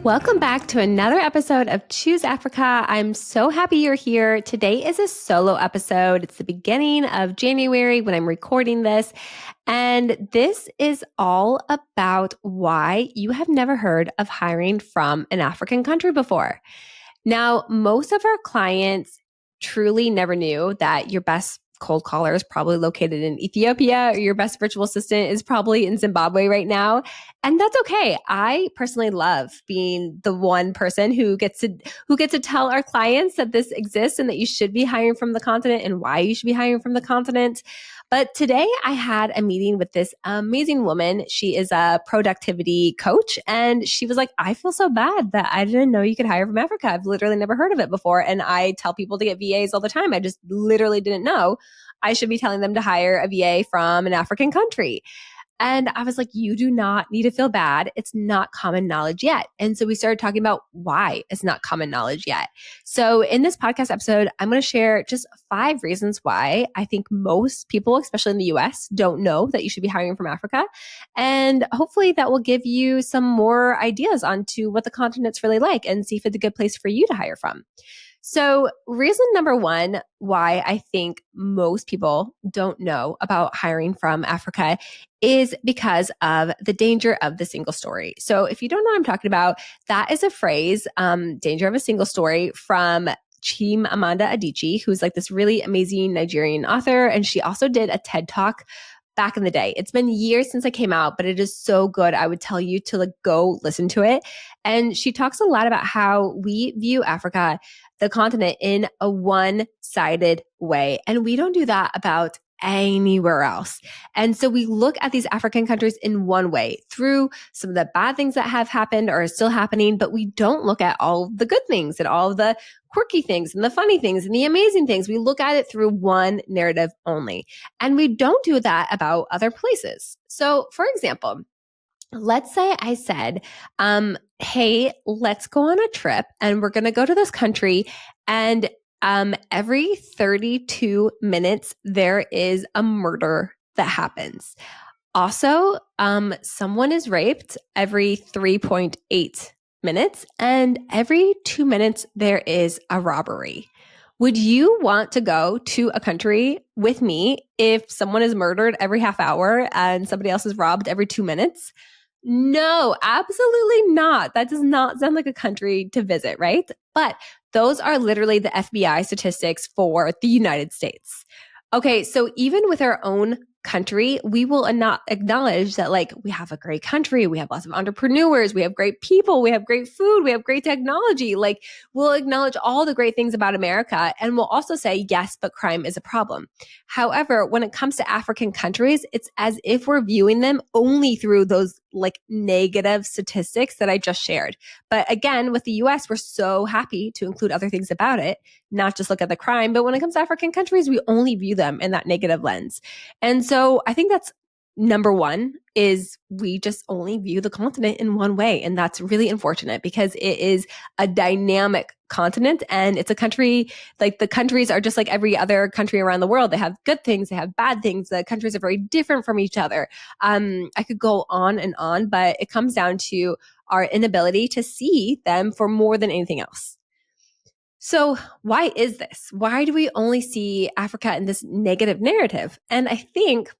Welcome back to another episode of Choose Africa. I'm so happy you're here. Today is a solo episode. It's the beginning of January when I'm recording this. And this is all about why you have never heard of hiring from an African country before. Now, most of our clients truly never knew that your best cold caller is probably located in Ethiopia, or your best virtual assistant is probably in Zimbabwe right now. And that's okay. I personally love being the one person who gets to tell our clients that this exists and that you should be hiring from the continent and why you should be hiring from the continent. But today I had a meeting with this amazing woman. She is a productivity coach, and she was like, I feel so bad that I didn't know you could hire from Africa. I've literally never heard of it before. And I tell people to get VAs all the time. I just literally didn't know I should be telling them to hire a VA from an African country. And I was like, you do not need to feel bad. It's not common knowledge yet. And so we started talking about why it's not common knowledge yet. So in this podcast episode, I'm going to share just 5 reasons why I think most people, especially in the US, don't know that you should be hiring from Africa. And hopefully that will give you some more ideas onto what the continent's really like and see if it's a good place for you to hire from. So reason number 1 why I think most people don't know about hiring from Africa is because of the danger of the single story. So if you don't know what I'm talking about, that is a phrase, danger of a single story, from Chimamanda Adichie, who's like this really amazing Nigerian author. And she also did a TED Talk back in the day. It's been years since it came out, but it is so good. I would tell you to go listen to it. And she talks a lot about how we view Africa, the continent, in a one-sided way. And we don't do that about anywhere else. And so we look at these African countries in one way through some of the bad things that have happened or are still happening, but we don't look at all the good things and all the quirky things and the funny things and the amazing things. We look at it through one narrative only. And we don't do that about other places. So for example, let's say I said, hey, let's go on a trip and we're going to go to this country, and every 32 minutes, there is a murder that happens. Also, someone is raped every 3.8 minutes, and every 2 minutes, there is a robbery. Would you want to go to a country with me if someone is murdered every half hour and somebody else is robbed every 2 minutes? No, absolutely not. That does not sound like a country to visit, right? But those are literally the FBI statistics for the United States. Okay, so even with our own country, we will not acknowledge that we have a great country, we have lots of entrepreneurs, we have great people, we have great food, we have great technology. We'll acknowledge all the great things about America, and we'll also say, yes, but crime is a problem. However, when it comes to African countries, it's as if we're viewing them only through those negative statistics that I just shared. But again, with the US, we're so happy to include other things about it, not just look at the crime. But when it comes to African countries, we only view them in that negative lens. And so I think that's number 1, is we just only view the continent in one way. And that's really unfortunate because it is a dynamic continent, and it's a country, the countries are just like every other country around the world. They have good things, they have bad things. The countries are very different from each other. I could go on and on, but it comes down to our inability to see them for more than anything else. So why is this? Why do we only see Africa in this negative narrative? And I think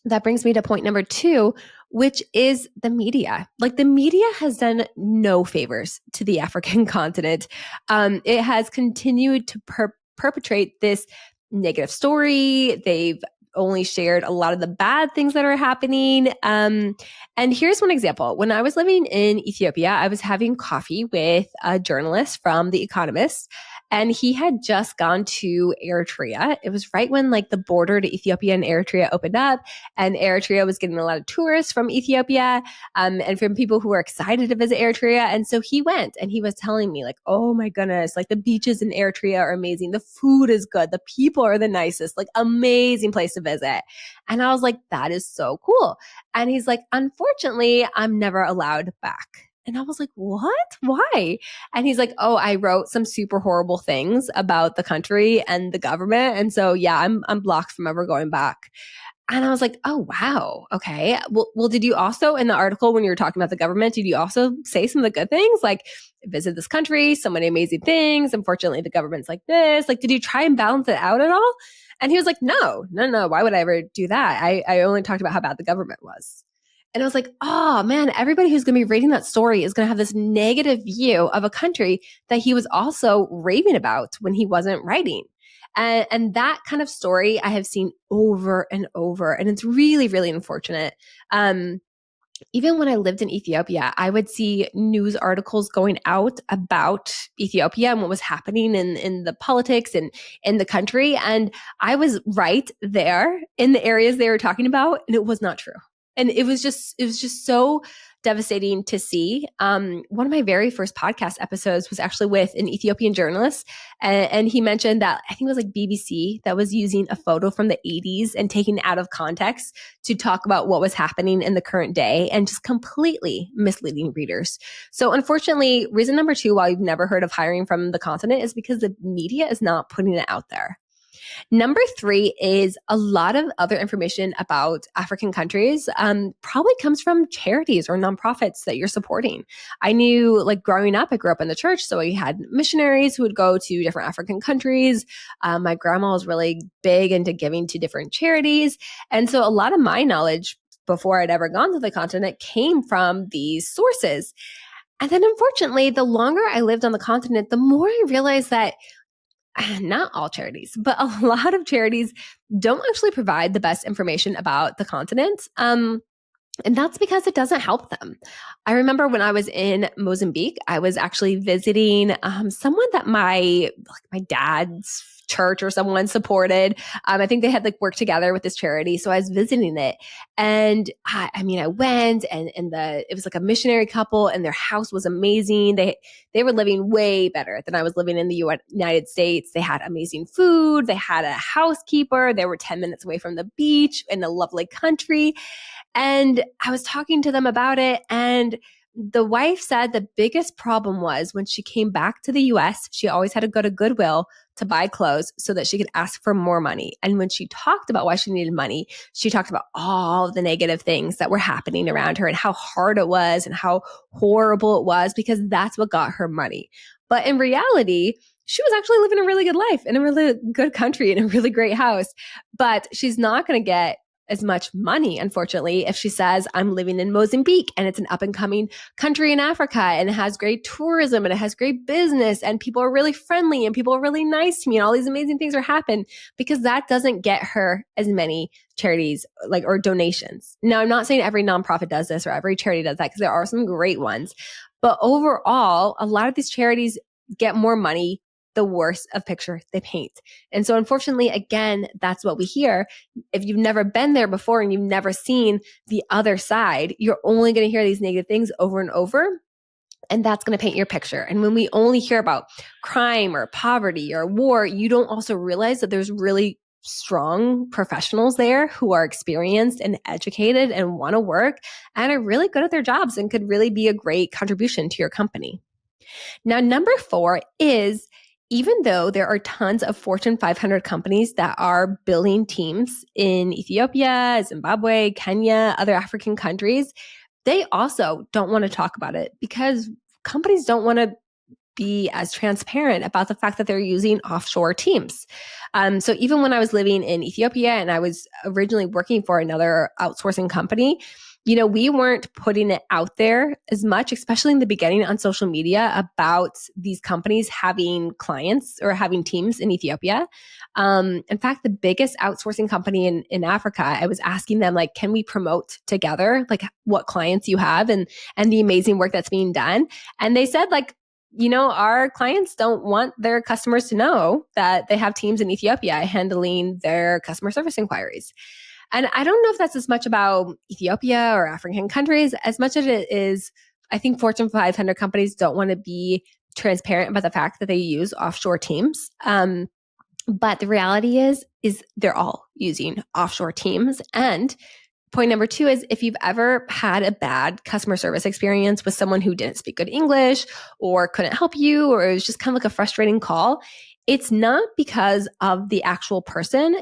that brings me to point number 2, which is the media. The media has done no favors to the African continent. It has continued to perpetrate this negative story. They've only shared a lot of the bad things that are happening. And here's one example. When I was living in Ethiopia, I was having coffee with a journalist from The Economist, and he had just gone to Eritrea. It was right when the border to Ethiopia and Eritrea opened up, and Eritrea was getting a lot of tourists from Ethiopia, and from people who were excited to visit Eritrea. And so he went, and he was telling me oh my goodness, the beaches in Eritrea are amazing. The food is good. The people are the nicest, amazing place to visit. And I was like, that is so cool. And he's like, unfortunately, I'm never allowed back. And I was like, what? Why? And he's like, oh, I wrote some super horrible things about the country and the government. And so, yeah, I'm blocked from ever going back. And I was like, oh, wow. Okay. Well, did you also, in the article, when you were talking about the government, did you also say some of the good things? Like, visit this country, so many amazing things. Unfortunately, the government's like this. Like, did you try and balance it out at all? And he was like, no. Why would I ever do that? I only talked about how bad the government was. And I was like, oh man, everybody who's going to be reading that story is going to have this negative view of a country that he was also raving about when he wasn't writing. And that kind of story I have seen over and over. And it's really, really unfortunate. Even when I lived in Ethiopia, I would see news articles going out about Ethiopia and what was happening in the politics and in the country. And I was right there in the areas they were talking about, and it was not true. And it was just so devastating to see. One of my very first podcast episodes was actually with an Ethiopian journalist. And he mentioned that I think it was like BBC that was using a photo from the 80s and taking it out of context to talk about what was happening in the current day and just completely misleading readers. So unfortunately, reason number 2, why you've never heard of hiring from the continent, is because the media is not putting it out there. Number 3 is a lot of other information about African countries probably comes from charities or nonprofits that you're supporting. I knew, like growing up, I grew up in the church, so we had missionaries who would go to different African countries. My grandma was really big into giving to different charities. And so a lot of my knowledge before I'd ever gone to the continent came from these sources. And then unfortunately, the longer I lived on the continent, the more I realized that not all charities, but a lot of charities don't actually provide the best information about the continent. And that's because it doesn't help them. I remember when I was in Mozambique, I was actually visiting someone that my dad's church or someone supported. I think they had worked together with this charity. So I was visiting it. And I went and it was like a missionary couple, and their house was amazing. They were living way better than I was living in the United States. They had amazing food. They had a housekeeper. They were 10 minutes away from the beach in a lovely country. And I was talking to them about it, and the wife said the biggest problem was when she came back to the US, she always had to go to Goodwill to buy clothes so that she could ask for more money. And when she talked about why she needed money, she talked about all the negative things that were happening around her and how hard it was and how horrible it was, because that's what got her money. But in reality, she was actually living a really good life in a really good country in a really great house. But she's not going to get as much money, unfortunately, if she says, I'm living in Mozambique and it's an up and coming country in Africa and it has great tourism and it has great business and people are really friendly and people are really nice to me and all these amazing things are happening, because that doesn't get her as many charities or donations. Now, I'm not saying every nonprofit does this or every charity does that, because there are some great ones. But overall, a lot of these charities get more money the worse of picture they paint. And so unfortunately, again, that's what we hear. If you've never been there before and you've never seen the other side, you're only going to hear these negative things over and over. And that's going to paint your picture. And when we only hear about crime or poverty or war, you don't also realize that there's really strong professionals there who are experienced and educated and want to work and are really good at their jobs and could really be a great contribution to your company. Now, number 4 is, even though there are tons of Fortune 500 companies that are building teams in Ethiopia, Zimbabwe, Kenya, other African countries, they also don't want to talk about it because companies don't want to be as transparent about the fact that they're using offshore teams. So even when I was living in Ethiopia and I was originally working for another outsourcing company, we weren't putting it out there as much, especially in the beginning on social media, about these companies having clients or having teams in Ethiopia. In fact, the biggest outsourcing company in Africa, I was asking them, can we promote together, what clients you have and the amazing work that's being done? And they said, our clients don't want their customers to know that they have teams in Ethiopia handling their customer service inquiries. And I don't know if that's as much about Ethiopia or African countries as much as it is, I think Fortune 500 companies don't want to be transparent about the fact that they use offshore teams. But the reality is they're all using offshore teams. And point number 2 is, if you've ever had a bad customer service experience with someone who didn't speak good English or couldn't help you, or it was just kind of a frustrating call, it's not because of the actual person.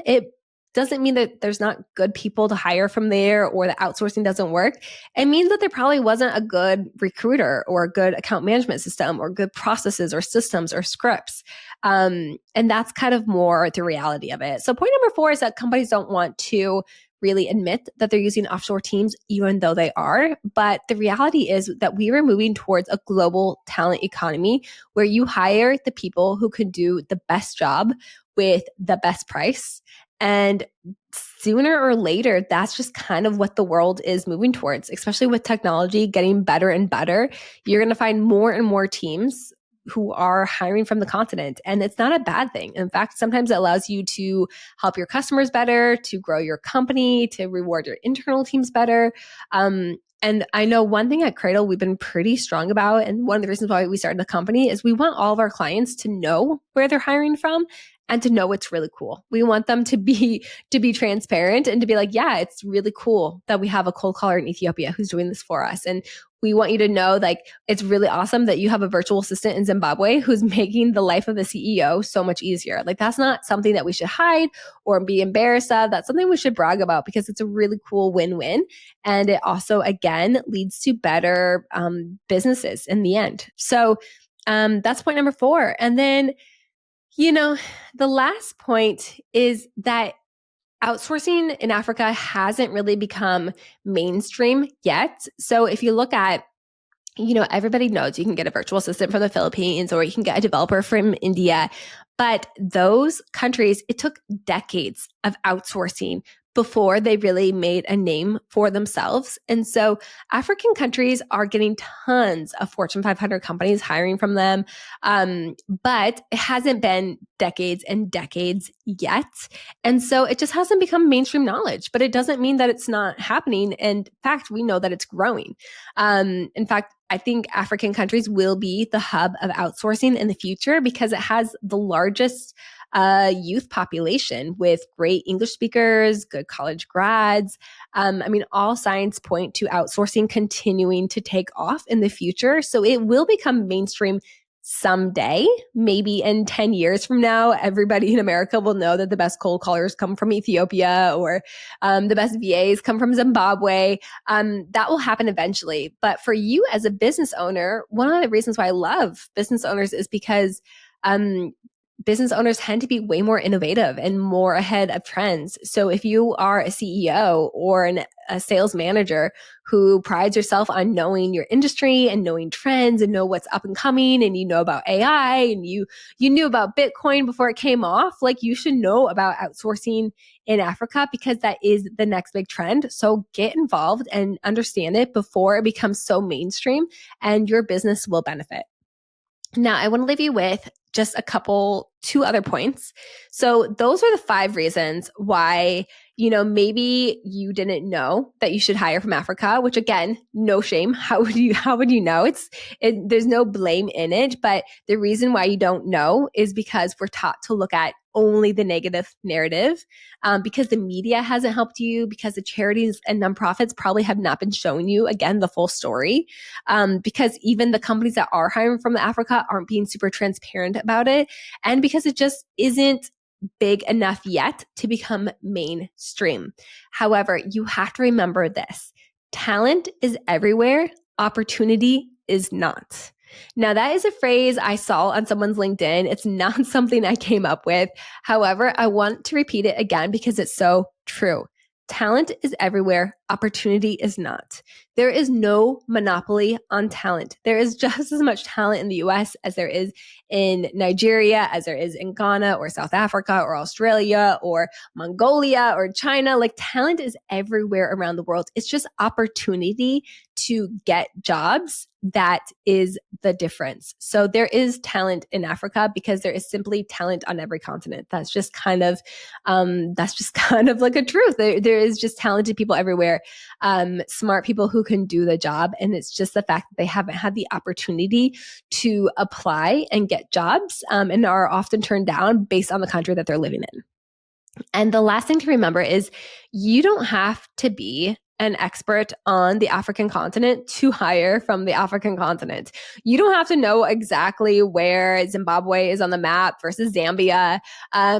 doesn't mean that there's not good people to hire from there or that outsourcing doesn't work. It means that there probably wasn't a good recruiter or a good account management system or good processes or systems or scripts. And that's kind of more the reality of it. So point number 4 is that companies don't want to really admit that they're using offshore teams, even though they are. But the reality is that we are moving towards a global talent economy where you hire the people who can do the best job with the best price. And sooner or later, that's just kind of what the world is moving towards, especially with technology getting better and better. You're going to find more and more teams who are hiring from the continent. And it's not a bad thing. In fact, sometimes it allows you to help your customers better, to grow your company, to reward your internal teams better. And I know one thing at Cradle we've been pretty strong about, and one of the reasons why we started the company is we want all of our clients to know where they're hiring from and to know it's really cool. We want them to be transparent and to be like, yeah, it's really cool that we have a cold caller in Ethiopia who's doing this for us. And we want you to know, like, it's really awesome that you have a virtual assistant in Zimbabwe who's making the life of the CEO so much easier. Like, that's not something that we should hide or be embarrassed of. That's something we should brag about because it's a really cool win-win. And it also, again, leads to better businesses in the end. So that's point number 4. And then, the last point is that outsourcing in Africa hasn't really become mainstream yet. So if you look at, everybody knows you can get a virtual assistant from the Philippines or you can get a developer from India. But those countries, it took decades of outsourcing before they really made a name for themselves. And so African countries are getting tons of Fortune 500 companies hiring from them. But it hasn't been decades and decades yet. And so it just hasn't become mainstream knowledge, but it doesn't mean that it's not happening. And in fact, we know that it's growing. In fact, I think African countries will be the hub of outsourcing in the future because it has the largest youth population with great English speakers, good college grads. All signs point to outsourcing continuing to take off in the future. So it will become mainstream someday, maybe in 10 years from now. Everybody in America will know that the best cold callers come from Ethiopia or the best VAs come from Zimbabwe. That will happen eventually. But for you as a business owner, one of the reasons why I love business owners is because business owners tend to be way more innovative and more ahead of trends. So if you are a CEO or a sales manager who prides yourself on knowing your industry and knowing trends and know what's up and coming, and you know about AI and you knew about Bitcoin before it came off, like, you should know about outsourcing in Africa because that is the next big2 So get involved and understand it before it becomes so mainstream, and your business will benefit. Now, I want to leave you with just 2 other points. So those are the 5 reasons why, maybe you didn't know that you should hire from Africa, which, again, no shame. How would you know? There's no blame in it. But the reason why you don't know is because we're taught to look at only the negative narrative, because the media hasn't helped you, because the charities and nonprofits probably have not been showing you, again, the full story, because even the companies that are hiring from Africa aren't being super transparent about it, and because it just isn't big enough yet to become mainstream. However, you have to remember this: talent is everywhere, opportunity is not. Now, that is a phrase I saw on someone's LinkedIn. It's not something I came up with. However, I want to repeat it again because it's so true. Talent is everywhere. Opportunity is not. There is no monopoly on talent. There is just as much talent in the US as there is in Nigeria, as there is in Ghana or South Africa or Australia or Mongolia or China. Like, talent is everywhere around the world. It's just opportunity to get jobs that is the difference. So there is talent in Africa because there is simply talent on every continent. That's just kind of like a truth. There is just talented people everywhere, smart people who can do the job. And it's just the fact that they haven't had the opportunity to apply and get jobs, and are often turned down based on the country that they're living in. And the last thing to remember is you don't have to be an expert on the African continent to hire from the African continent. You don't have to know exactly where Zimbabwe is on the map versus Zambia.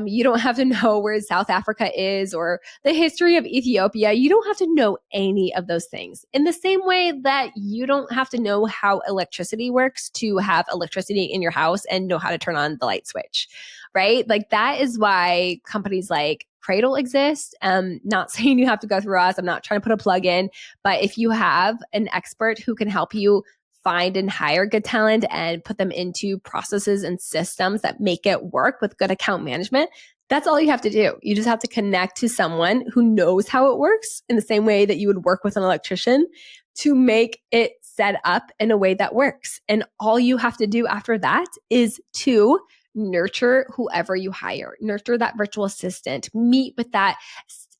You don't have to know where South Africa is or the history of Ethiopia. You don't have to know any of those things. In the same way that you don't have to know how electricity works to have electricity in your house and know how to turn on the light switch, right? Like that is why companies like Cradle exist. Not saying you have to go through us. I'm not trying to put a plug in, but if you have an expert who can help you find and hire good talent and put them into processes and systems that make it work with good account management, that's all you have to do. You just have to connect to someone who knows how it works in the same way that you would work with an electrician to make it set up in a way that works. And all you have to do after that is to nurture whoever you hire, nurture that virtual assistant, meet with that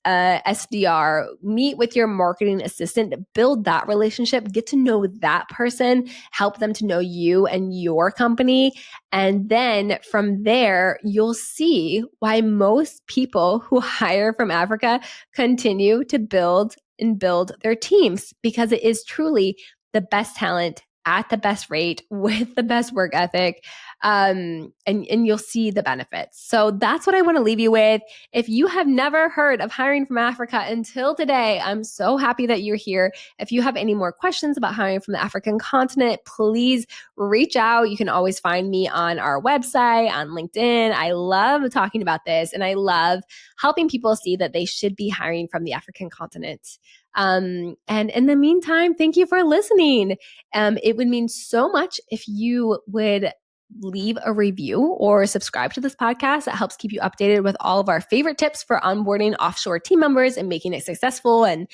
SDR, meet with your marketing assistant, build that relationship, get to know that person, help them to know you and your company. And then from there, you'll see why most people who hire from Africa continue to build and build their teams, because it is truly the best talent at the best rate with the best work ethic. And you'll see the benefits. So that's what I want to leave you with. If you have never heard of hiring from Africa until today, I'm so happy that you're here. If you have any more questions about hiring from the African continent, please reach out. You can always find me on our website, on LinkedIn. I love talking about this, and I love helping people see that they should be hiring from the African continent. And in the meantime, thank you for listening. It would mean so much if you would leave a review or subscribe to this podcast. That helps keep you updated with all of our favorite tips for onboarding offshore team members and making it successful and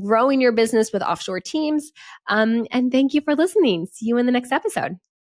growing your business with offshore teams. And thank you for listening. See you in the next episode.